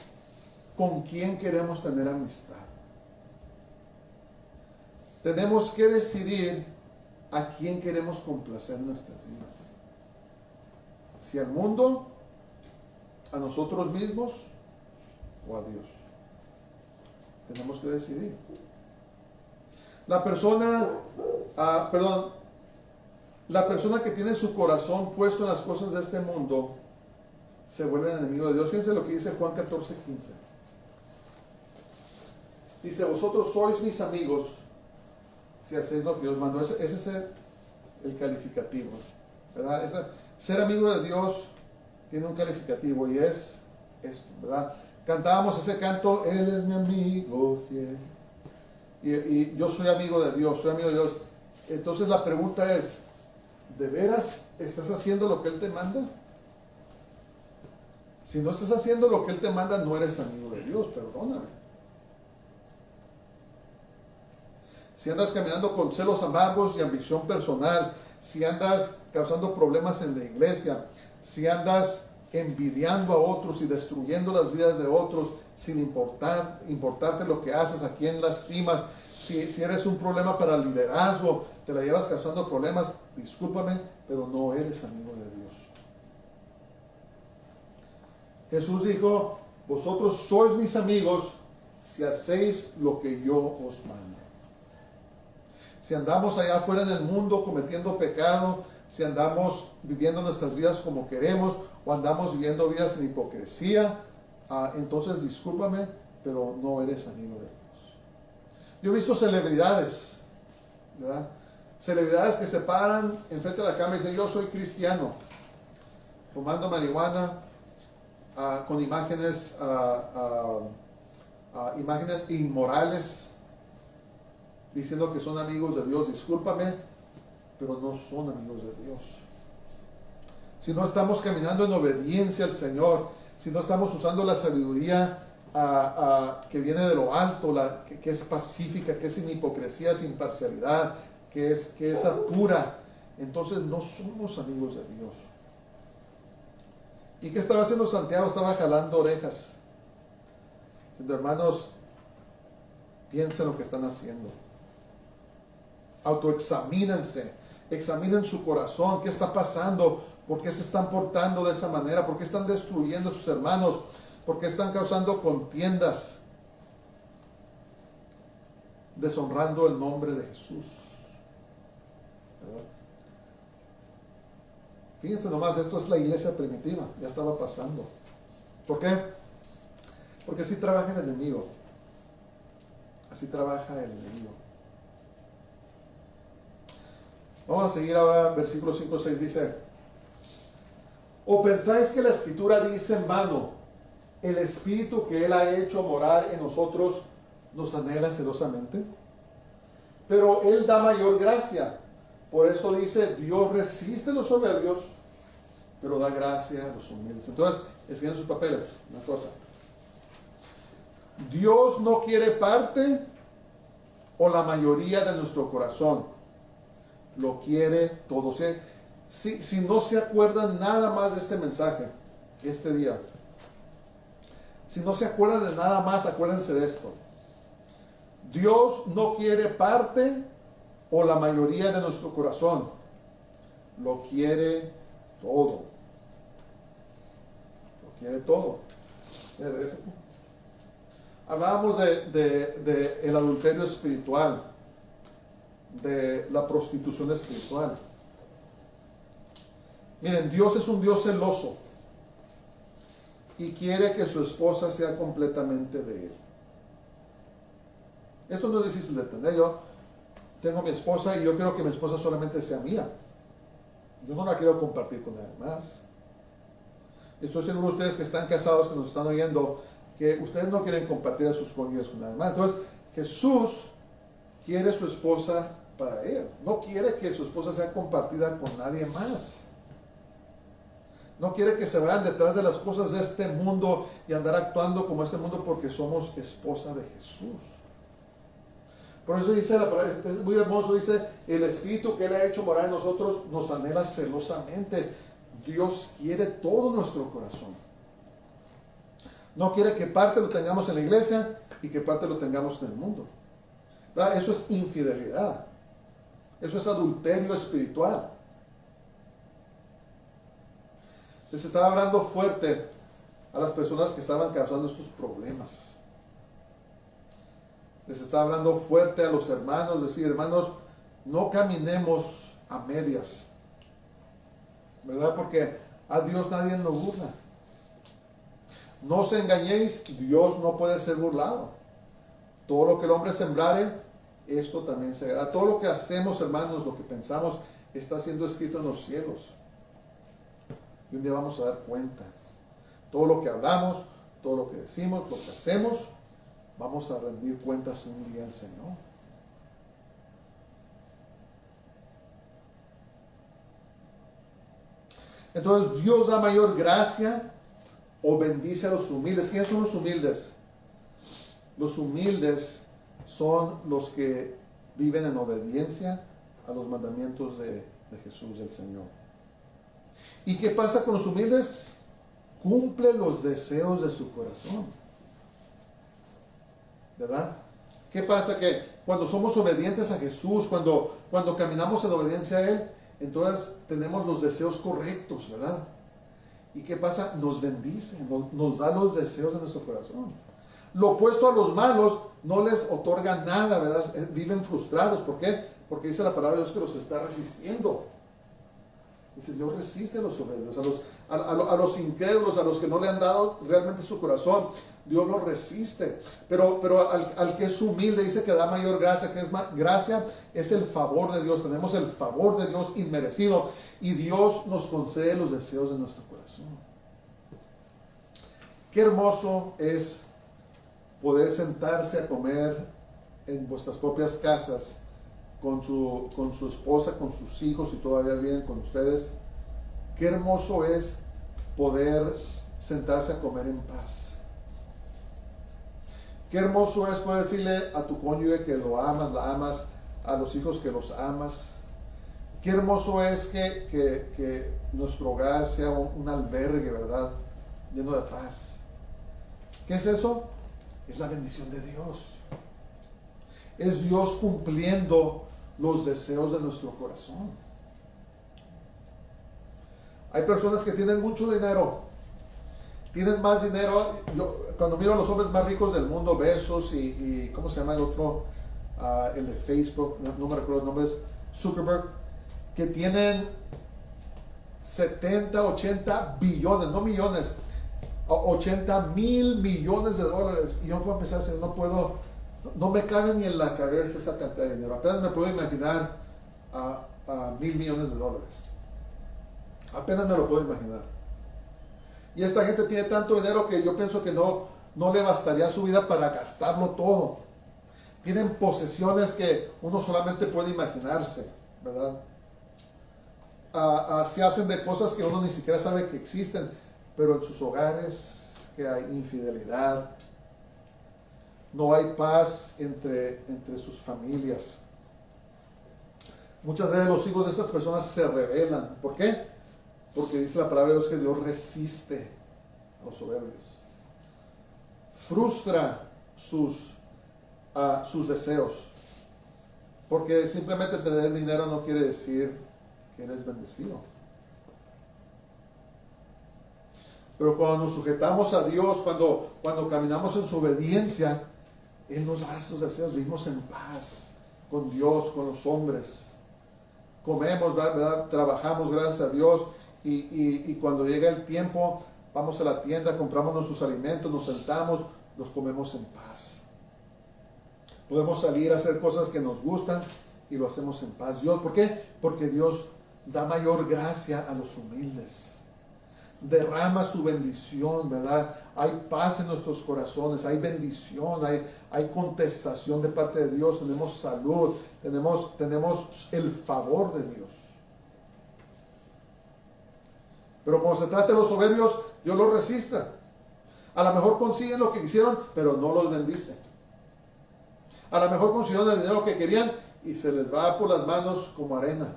con quién queremos tener amistad. Tenemos que decidir a quién queremos complacer en nuestras vidas. Si al mundo, a nosotros mismos o a Dios. Tenemos que decidir. La persona que tiene su corazón puesto en las cosas de este mundo se vuelve enemigo de Dios. Fíjense lo que dice Juan 14:15. Dice, vosotros sois mis amigos si hacéis lo que Dios mandó. Ese es el calificativo, ¿verdad? Ser amigo de Dios tiene un calificativo y es esto, ¿verdad? Cantábamos ese canto, Él es mi amigo fiel. Y yo soy amigo de Dios, soy amigo de Dios. Entonces la pregunta es, ¿de veras estás haciendo lo que Él te manda? Si no estás haciendo lo que Él te manda, no eres amigo de Dios, perdóname. Si andas caminando con celos amargos y ambición personal, si andas causando problemas en la iglesia, si andas envidiando a otros y destruyendo las vidas de otros sin importarte lo que haces, a quién lastimas, si eres un problema para el liderazgo, te la llevas causando problemas, discúlpame, pero no eres amigo de Dios. Jesús dijo, vosotros sois mis amigos si hacéis lo que yo os mando. Si andamos allá afuera en el mundo cometiendo pecado, si andamos viviendo nuestras vidas como queremos o andamos viviendo vidas en hipocresía, entonces discúlpame, pero no eres amigo de Dios. Yo he visto celebridades, ¿verdad? Celebridades que se paran enfrente de la cámara y dicen, yo soy cristiano, fumando marihuana, con imágenes inmorales diciendo que son amigos de Dios. Discúlpame, pero no son amigos de Dios. Si no estamos caminando en obediencia al Señor, si no estamos usando la sabiduría que viene de lo alto, que es pacífica, que es sin hipocresía, sin parcialidad, que es pura, entonces no somos amigos de Dios. ¿Y qué estaba haciendo Santiago? Estaba jalando orejas. Diciendo, hermanos, piensen lo que están haciendo. Autoexamínense, examinen su corazón, qué está pasando, por qué se están portando de esa manera, por qué están destruyendo a sus hermanos, por qué están causando contiendas, deshonrando el nombre de Jesús. ¿Verdad? Fíjense nomás, esto es la iglesia primitiva, ya estaba pasando. ¿Por qué? Porque así trabaja el enemigo. Así trabaja el enemigo. Vamos a seguir ahora, versículo 5, 6 dice: ¿O pensáis que la Escritura dice en vano, el Espíritu que Él ha hecho morar en nosotros nos anhela celosamente? Pero Él da mayor gracia. Por eso dice, Dios resiste a los soberbios, pero da gracia a los humildes. Entonces, escriben sus papeles, una cosa. Dios no quiere parte o la mayoría de nuestro corazón. Lo quiere todo. Si no se acuerdan nada más de este mensaje, este día, si no se acuerdan de nada más, acuérdense de esto. Dios no quiere parte o la mayoría de nuestro corazón. Lo quiere todo. Lo quiere todo. Hablábamos de el adulterio espiritual, de la prostitución espiritual. Miren, Dios es un Dios celoso y quiere que su esposa sea completamente de Él. Esto no es difícil de entender. Yo tengo mi esposa y yo quiero que mi esposa solamente sea mía. Yo no la quiero compartir con nadie más. Estoy seguro de ustedes que están casados, que nos están oyendo, que ustedes no quieren compartir a sus cónyuges con nadie más. Entonces, Jesús quiere su esposa para Él. No quiere que su esposa sea compartida con nadie más. No quiere que se vayan detrás de las cosas de este mundo y andar actuando como este mundo, porque somos esposa de Jesús. Por eso dice la palabra, es muy hermoso, dice, el Espíritu que Él ha hecho morar en nosotros nos anhela celosamente. Dios quiere todo nuestro corazón. No quiere que parte lo tengamos en la iglesia y que parte lo tengamos en el mundo. ¿Verdad? Eso es infidelidad. Eso es adulterio espiritual. Les estaba hablando fuerte a las personas que estaban causando estos problemas. Les estaba hablando fuerte a los hermanos, decir, hermanos, no caminemos a medias, ¿verdad? Porque a Dios nadie lo burla. No os engañéis, Dios no puede ser burlado. Todo lo que el hombre sembrare, esto también se hará. Todo lo que hacemos, hermanos, lo que pensamos, está siendo escrito en los cielos. Y un día vamos a dar cuenta. Todo lo que hablamos, todo lo que decimos, lo que hacemos, vamos a rendir cuentas un día al Señor. Entonces Dios da mayor gracia o bendice a los humildes. ¿Quiénes son los humildes? Los humildes son los que viven en obediencia a los mandamientos de Jesús, del Señor. ¿Y qué pasa con los humildes? Cumple los deseos de su corazón. ¿Verdad? ¿Qué pasa? Que cuando somos obedientes a Jesús, cuando caminamos en obediencia a Él, entonces tenemos los deseos correctos, ¿verdad? ¿Y qué pasa? Nos bendice, nos da los deseos de nuestro corazón. Lo opuesto a los malos no les otorga nada, ¿verdad? Viven frustrados. ¿Por qué? Porque dice la palabra de Dios que los está resistiendo. Dice, Dios resiste a los soberbios, a los incrédulos, a los que no le han dado realmente su corazón. Dios los resiste. Pero al que es humilde, dice que da mayor gracia. Que es gracia es el favor de Dios. Tenemos el favor de Dios inmerecido. Y Dios nos concede los deseos de nuestro corazón. Qué hermoso es poder sentarse a comer en vuestras propias casas, con su esposa, con sus hijos, y todavía viven con ustedes, qué hermoso es poder sentarse a comer en paz. Qué hermoso es poder decirle a tu cónyuge que lo amas, la amas, a los hijos que los amas. Qué hermoso es que nuestro hogar sea un albergue, ¿verdad? Lleno de paz. ¿Qué es eso? Es la bendición de Dios. Es Dios cumpliendo los deseos de nuestro corazón. Hay personas que tienen mucho dinero, tienen más dinero. Yo, cuando miro a los hombres más ricos del mundo, Bezos y ¿cómo se llama el otro? El de Facebook, no me recuerdo el nombre, es Zuckerberg, que tienen 70, 80 billones, no millones, 80,000 millones de dólares. Y yo puedo empezar a decir, no me cabe ni en la cabeza esa cantidad de dinero. Apenas me puedo imaginar a 1,000 millones de dólares. Apenas me lo puedo imaginar. Y esta gente tiene tanto dinero que yo pienso que no le bastaría su vida para gastarlo todo. Tienen posesiones que uno solamente puede imaginarse, ¿verdad? Se hacen de cosas que uno ni siquiera sabe que existen, pero en sus hogares que hay infidelidad, no hay paz entre sus familias. Muchas veces los hijos de estas personas se rebelan. ¿Por qué? Porque dice la palabra de Dios que Dios resiste a los soberbios. Frustra sus deseos. Porque simplemente tener dinero no quiere decir que eres bendecido. Pero cuando nos sujetamos a Dios, cuando caminamos en su obediencia, Él nos da esos deseos. Vivimos en paz con Dios, con los hombres. Comemos, ¿verdad? Trabajamos, gracias a Dios. Y cuando llega el tiempo, vamos a la tienda, compramos nuestros alimentos, nos sentamos, los comemos en paz. Podemos salir a hacer cosas que nos gustan y lo hacemos en paz. Dios, ¿por qué? Porque Dios da mayor gracia a los humildes. Derrama su bendición, ¿verdad? Hay paz en nuestros corazones, hay bendición, hay contestación de parte de Dios, tenemos salud, tenemos el favor de Dios. Pero cuando se trata de los soberbios, Dios los resiste. A lo mejor consiguen lo que quisieron, pero no los bendice. A lo mejor consiguieron el dinero que querían y se les va por las manos como arena.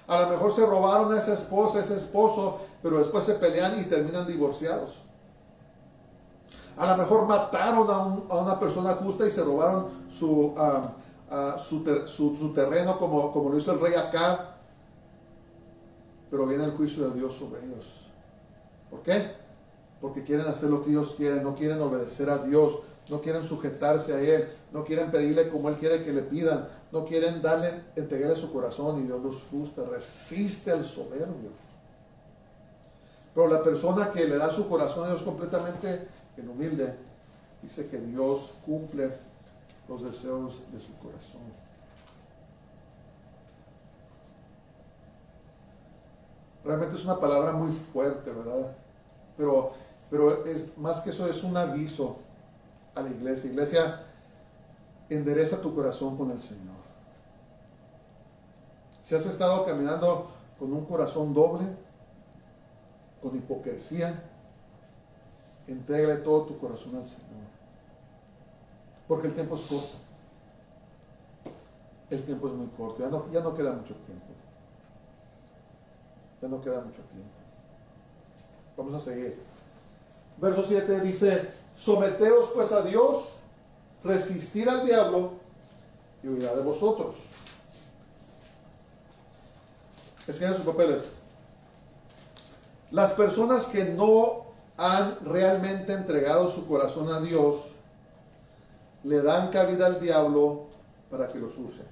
A lo mejor se robaron a esa esposa, a ese esposo, pero después se pelean y terminan divorciados. A lo mejor mataron a una persona justa y se robaron su terreno como lo hizo el rey Acab. Pero viene el juicio de Dios sobre ellos. ¿Por qué? Porque quieren hacer lo que ellos quieren, no quieren obedecer a Dios, no quieren sujetarse a Él, no quieren pedirle como Él quiere que le pidan, no quieren entregarle su corazón, y Dios los frustra, resiste al soberbio. Pero la persona que le da su corazón a Dios completamente en humilde, dice que Dios cumple los deseos de su corazón. Realmente es una palabra muy fuerte, ¿verdad? Pero es más que eso, es un aviso a la iglesia. Iglesia, endereza tu corazón con el Señor. Si has estado caminando con un corazón doble, con hipocresía, entrégale todo tu corazón al Señor. Porque el tiempo es corto. El tiempo es muy corto. Ya no queda mucho tiempo. Ya no queda mucho tiempo. Vamos a seguir. Verso 7 dice: someteos pues a Dios, resistir al diablo y huirá de vosotros. Escriban sus papeles. Las personas que no han realmente entregado su corazón a Dios, le dan cabida al diablo para que los use.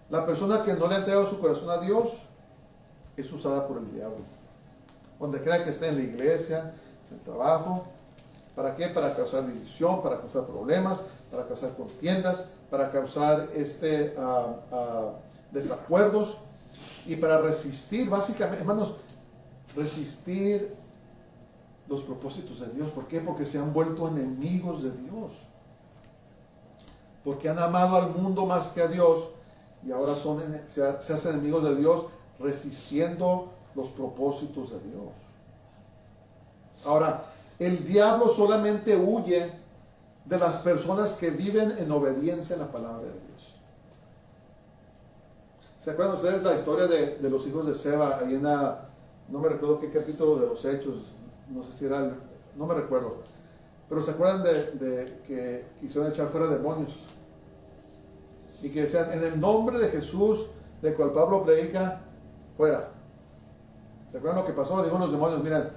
La persona que no le ha entregado su corazón a Dios es usada por el diablo. Donde quiera que esté, en la iglesia, en el trabajo. ¿Para qué? Para causar división, para causar problemas, para causar contiendas, para causar desacuerdos y para resistir, básicamente, hermanos, resistir los propósitos de Dios. ¿Por qué? Porque se han vuelto enemigos de Dios. Porque han amado al mundo más que a Dios y ahora se hacen enemigos de Dios, resistiendo los propósitos de Dios. Ahora, el diablo solamente huye de las personas que viven en obediencia a la palabra de Dios. ¿Se acuerdan ustedes la historia de los hijos de Seba? Ahí en no me recuerdo qué capítulo de los Hechos, no sé si era, no me recuerdo. Pero ¿se acuerdan de que quisieron echar fuera demonios? Y que decían, en el nombre de Jesús, de cual Pablo predica, fuera. ¿Se acuerdan lo que pasó? Dijo los demonios, miren,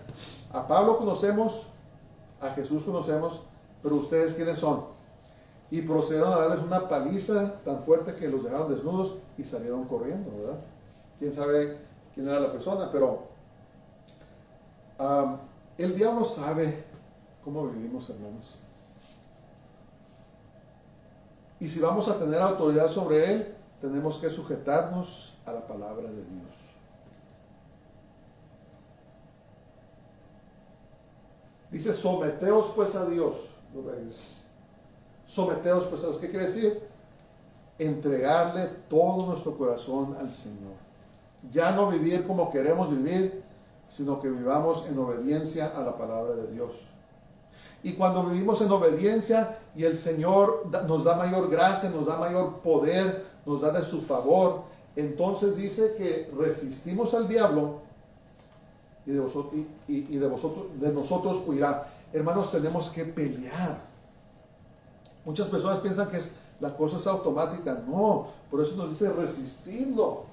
a Pablo conocemos, a Jesús conocemos, pero ustedes ¿quiénes son? Y procedieron a darles una paliza tan fuerte que los dejaron desnudos y salieron corriendo, ¿verdad? Quién sabe quién era la persona, pero el diablo sabe cómo vivimos, hermanos. Y si vamos a tener autoridad sobre él, tenemos que sujetarnos a la palabra de Dios. Dice, someteos pues a Dios. Someteos pues a Dios. ¿Qué quiere decir? Entregarle todo nuestro corazón al Señor. Ya no vivir como queremos vivir, sino que vivamos en obediencia a la palabra de Dios. Y cuando vivimos en obediencia y el Señor nos da mayor gracia, nos da mayor poder, nos da de su favor, entonces dice que resistimos al diablo y de nosotros huirá. Hermanos, tenemos que pelear. Muchas personas piensan que la cosa es automática. No, por eso nos dice resistirlo.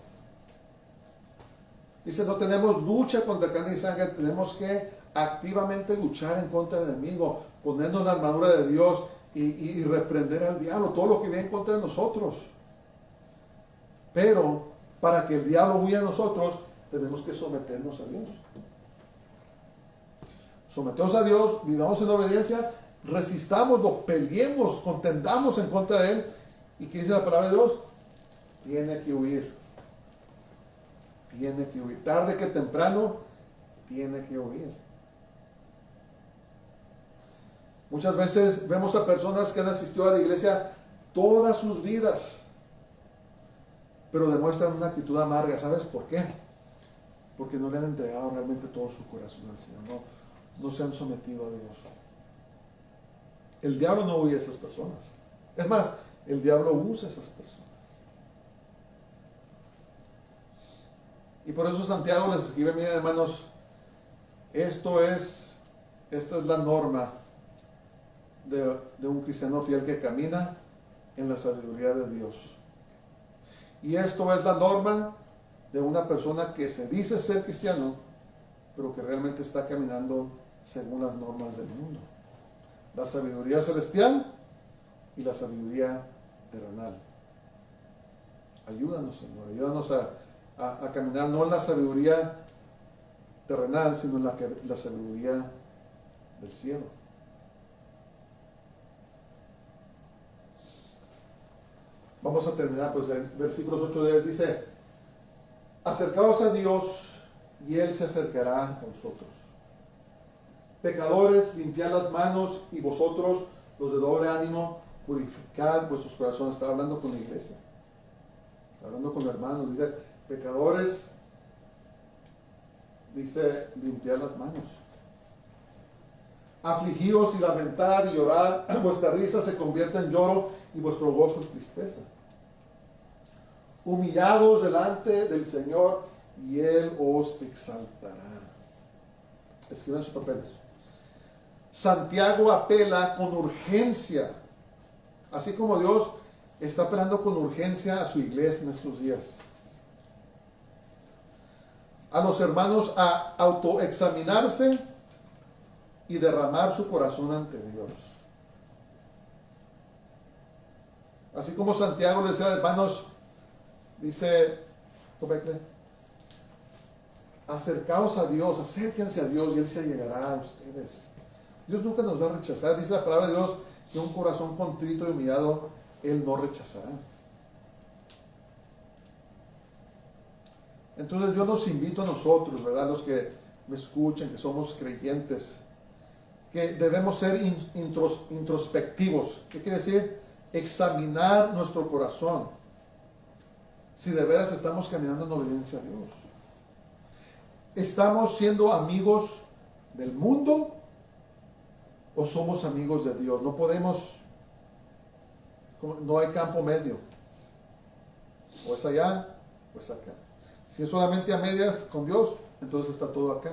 Dice, no tenemos lucha contra carne y sangre, tenemos que activamente luchar en contra del enemigo, ponernos la armadura de Dios y reprender al diablo, todo lo que viene en contra de nosotros. Pero para que el diablo huya a nosotros, tenemos que someternos a Dios. Someteos a Dios, vivamos en obediencia, resistámoslo, peleemos, contendamos en contra de él. ¿Y qué dice la palabra de Dios? Tiene que huir. Tiene que huir. Tarde que temprano, tiene que huir. Muchas veces vemos a personas que han asistido a la iglesia todas sus vidas, pero demuestran una actitud amarga. ¿Sabes por qué? Porque no le han entregado realmente todo su corazón al Señor. No se han sometido a Dios. El diablo no huye a esas personas. Es más, el diablo usa a esas personas. Y por eso Santiago les escribe, miren hermanos, esta es la norma de un cristiano fiel que camina en la sabiduría de Dios. Y esto es la norma de una persona que se dice ser cristiano, pero que realmente está caminando según las normas del mundo. La sabiduría celestial y la sabiduría terrenal. Ayúdanos, Señor, ayúdanos a caminar no en la sabiduría terrenal, sino en la sabiduría del cielo. Vamos a terminar, pues en versículos 8 y 10 dice, acercaos a Dios y Él se acercará a vosotros. Pecadores, limpiad las manos, y vosotros, los de doble ánimo, purificad vuestros corazones. Está hablando con la iglesia, está hablando con hermanos. Dice, pecadores, dice, limpiad las manos. Afligíos y lamentad y llorad, vuestra risa se convierte en lloro y vuestro gozo en tristeza. Humillados delante del Señor y Él os exaltará. Escriban sus papeles. Santiago apela con urgencia, así como Dios está apelando con urgencia a su iglesia en estos días, a los hermanos a autoexaminarse y derramar su corazón ante Dios. Así como Santiago le decía, hermanos, dice, acercaos a Dios, acérquense a Dios y Él se allegará a ustedes. Dios nunca nos va a rechazar. Dice la palabra de Dios que un corazón contrito y humillado Él no rechazará. Entonces yo los invito a nosotros, ¿verdad? Los que me escuchen, que somos creyentes, que debemos ser introspectivos. ¿Qué quiere decir? Examinar nuestro corazón. Si de veras estamos caminando en obediencia a Dios. ¿Estamos siendo amigos del mundo o somos amigos de Dios? No podemos, no hay campo medio. O es allá o es acá. Si es solamente a medias con Dios, entonces está todo acá.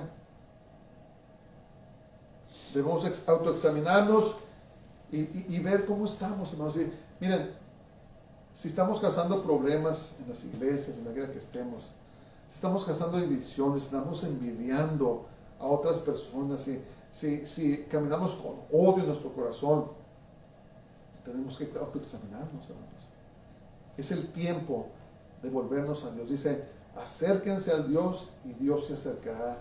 Debemos autoexaminarnos y ver cómo estamos, hermanos. Y, miren, si estamos causando problemas en las iglesias, en la guerra que estemos, si estamos causando divisiones, estamos envidiando a otras personas, si caminamos con odio en nuestro corazón, tenemos que autoexaminarnos, hermanos. Es el tiempo de volvernos a Dios. Dice, acérquense a Dios y Dios se acercará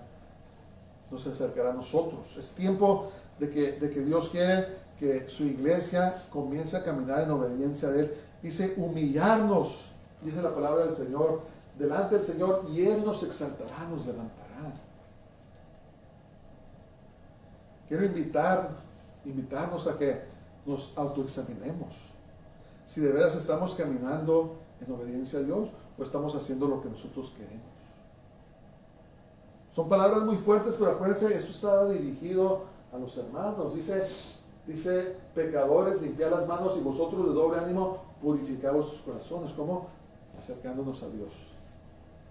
a nosotros. Es tiempo de que Dios quiere que su iglesia comience a caminar en obediencia a Él. Dice, humillarnos, dice la palabra del Señor, delante del Señor, y Él nos exaltará, nos levantará. Quiero invitarnos a que nos autoexaminemos. Si de veras estamos caminando en obediencia a Dios o estamos haciendo lo que nosotros queremos. Son palabras muy fuertes, pero acuérdense, esto estaba dirigido a los hermanos. Dice, pecadores, limpiad las manos, y vosotros de doble ánimo, purificad vuestros corazones. ¿Cómo? Acercándonos a Dios.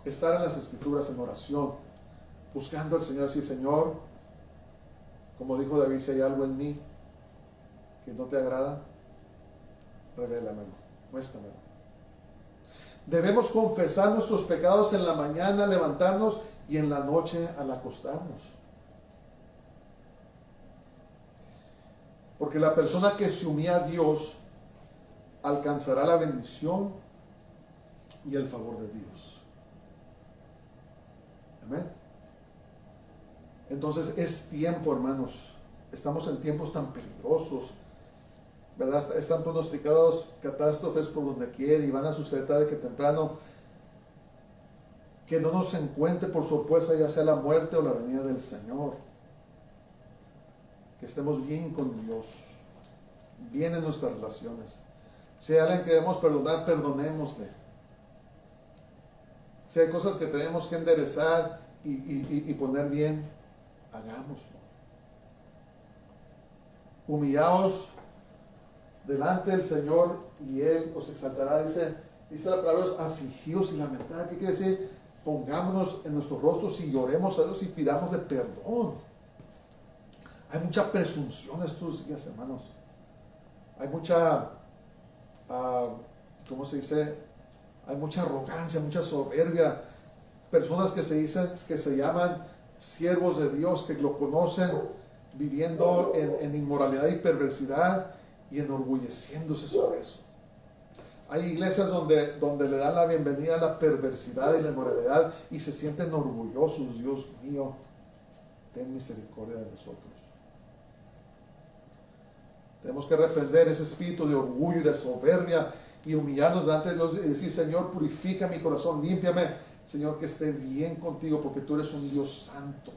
Estar en las Escrituras en oración, buscando al Señor, decir, Señor, como dijo David, si hay algo en mí que no te agrada, revélamelo, muéstramelo. Debemos confesar nuestros pecados en la mañana, levantarnos, y en la noche al acostarnos. Porque la persona que se humilla a Dios alcanzará la bendición y el favor de Dios. Amén. Entonces es tiempo, hermanos. Estamos en tiempos tan peligrosos, ¿verdad? Están pronosticados catástrofes por donde quiera y van a suceder tarde que temprano. Que no nos encuentre por sorpresa ya sea la muerte o la venida del Señor. Que estemos bien con Dios, bien en nuestras relaciones. Si hay alguien que debemos perdonar, perdonémosle. Si hay cosas que tenemos que enderezar y poner bien, hagámoslo. Humillaos delante del Señor y Él os exaltará. Dice la palabra, afligidos y lamentados. ¿Qué quiere decir? Pongámonos en nuestros rostros y lloremos a Dios y pidámosle perdón. Hay mucha presunción estos días, hermanos. Hay mucha, ¿cómo se dice? Hay mucha arrogancia, mucha soberbia. Personas que se dicen, que se llaman siervos de Dios, que lo conocen, viviendo en inmoralidad y perversidad y enorgulleciéndose sobre eso. Hay iglesias donde le dan la bienvenida a la perversidad y la inmoralidad y se sienten orgullosos. Dios mío, ten misericordia de nosotros. Tenemos que reprender ese espíritu de orgullo y de soberbia y humillarnos delante de Dios y decir, Señor, purifica mi corazón, límpiame. Señor, que esté bien contigo porque tú eres un Dios santo.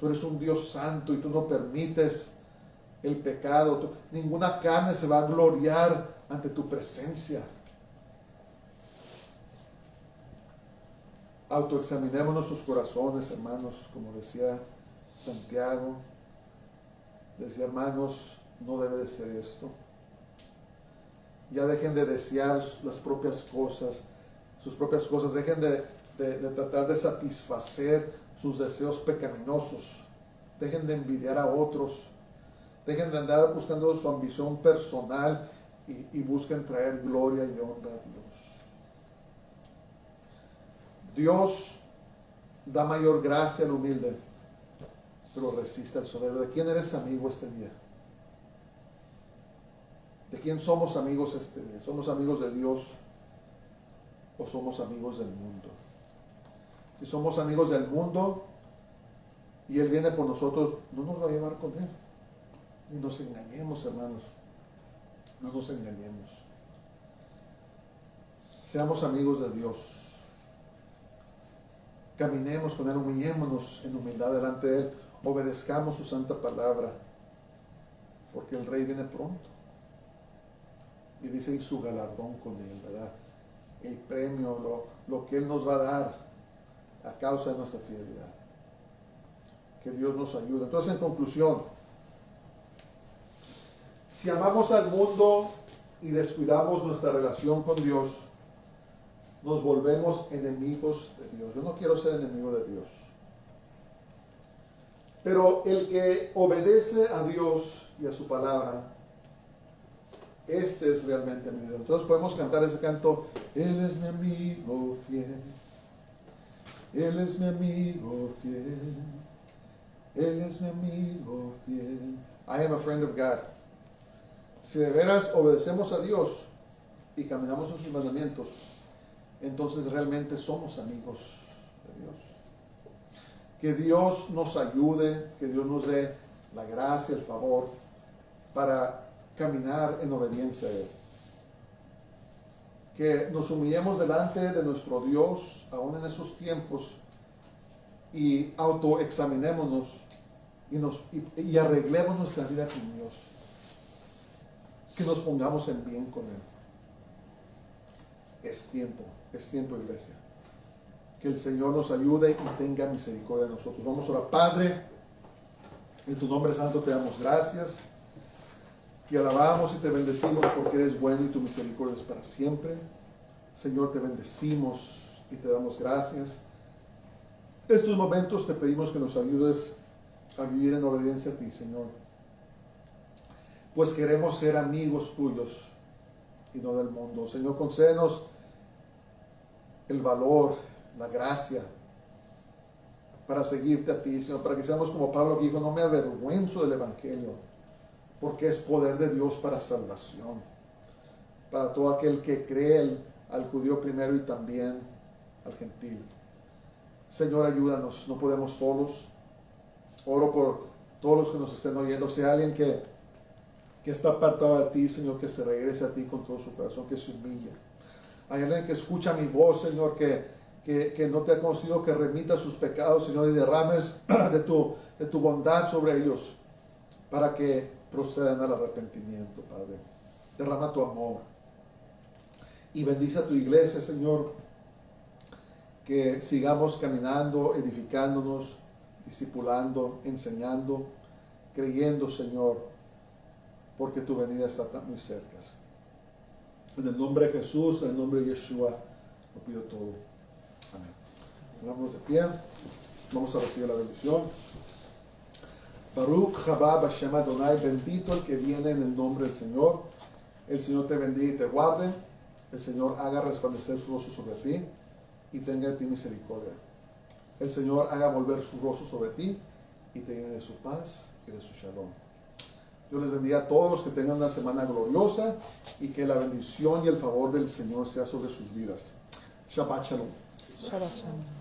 Tú eres un Dios santo y tú no permites el pecado. Ninguna carne se va a gloriar ante tu presencia. Autoexaminemos nuestros corazones, hermanos, como decía Santiago. Decía, hermanos, no debe de ser esto. Ya dejen de desear las propias cosas, sus propias cosas. Dejen de tratar de satisfacer sus deseos pecaminosos. Dejen de envidiar a otros. Dejen de andar buscando su ambición personal y busquen traer gloria y honra a Dios. Dios da mayor gracia al humilde, pero resiste al soberbio. ¿De quién eres amigo este día? ¿De quién somos amigos este día? ¿Somos amigos de Dios o somos amigos del mundo? Si somos amigos del mundo y Él viene por nosotros, no nos va a llevar con Él. Ni nos engañemos, hermanos. No nos engañemos. Seamos amigos de Dios. Caminemos con Él, humillémonos en humildad delante de Él. obedezcamos su santa palabra, porque el Rey viene pronto. Y dice, y su galardón con él, ¿verdad? El premio, lo que Él nos va a dar a causa de nuestra fidelidad. Que Dios nos ayude. Entonces, en conclusión, si amamos al mundo y descuidamos nuestra relación con Dios, nos volvemos enemigos de Dios. Yo no quiero ser enemigo de Dios. Pero el que obedece a Dios y a su palabra, este es realmente mi Dios. Entonces podemos cantar ese canto, Él es mi amigo fiel, Él es mi amigo fiel, Él es mi amigo fiel. I am a friend of God. Si de veras obedecemos a Dios y caminamos en sus mandamientos, entonces realmente somos amigos de Dios. Que Dios nos ayude, que Dios nos dé la gracia, el favor para caminar en obediencia a Él. Que nos humillemos delante de nuestro Dios, aún en esos tiempos, y autoexaminémonos y arreglemos nuestra vida con Dios. Que nos pongamos en bien con Él. Es tiempo, iglesia. Que el Señor nos ayude y tenga misericordia de nosotros. Vamos a orar. Padre, en tu nombre santo te damos gracias. Te alabamos y te bendecimos porque eres bueno y tu misericordia es para siempre. Señor, te bendecimos y te damos gracias. En estos momentos te pedimos que nos ayudes a vivir en obediencia a ti, Señor. Pues queremos ser amigos tuyos y no del mundo. Señor, concédenos el valor, la gracia para seguirte a ti, Señor, para que seamos como Pablo que dijo, no me avergüenzo del Evangelio, porque es poder de Dios para salvación, para todo aquel que cree, al judío primero y también al gentil. Señor, ayúdanos, no podemos solos. Oro por todos los que nos estén oyendo, sea alguien que está apartado de ti, Señor, que se regrese a ti con todo su corazón, que se humille. Hay alguien que escucha mi voz, Señor, que no te ha conocido, que remita sus pecados, Señor, y derrames de tu bondad sobre ellos, para que procedan al arrepentimiento, Padre. Derrama tu amor. Y bendice a tu iglesia, Señor, que sigamos caminando, edificándonos, discipulando, enseñando, creyendo, Señor, porque tu venida está muy cerca. En el nombre de Jesús, en el nombre de Yeshua, lo pido todo. Amén. Pongámonos de pie. Vamos a recibir la bendición. Baruch Haba Bashem Adonai, bendito el que viene en el nombre del Señor. El Señor te bendiga y te guarde. El Señor haga resplandecer su rostro sobre ti y tenga de ti misericordia. El Señor haga volver su rostro sobre ti y te llene de su paz y de su shalom. Dios les bendiga a todos, que tengan una semana gloriosa y que la bendición y el favor del Señor sea sobre sus vidas. Shabbat Shalom. Shabbat Shalom.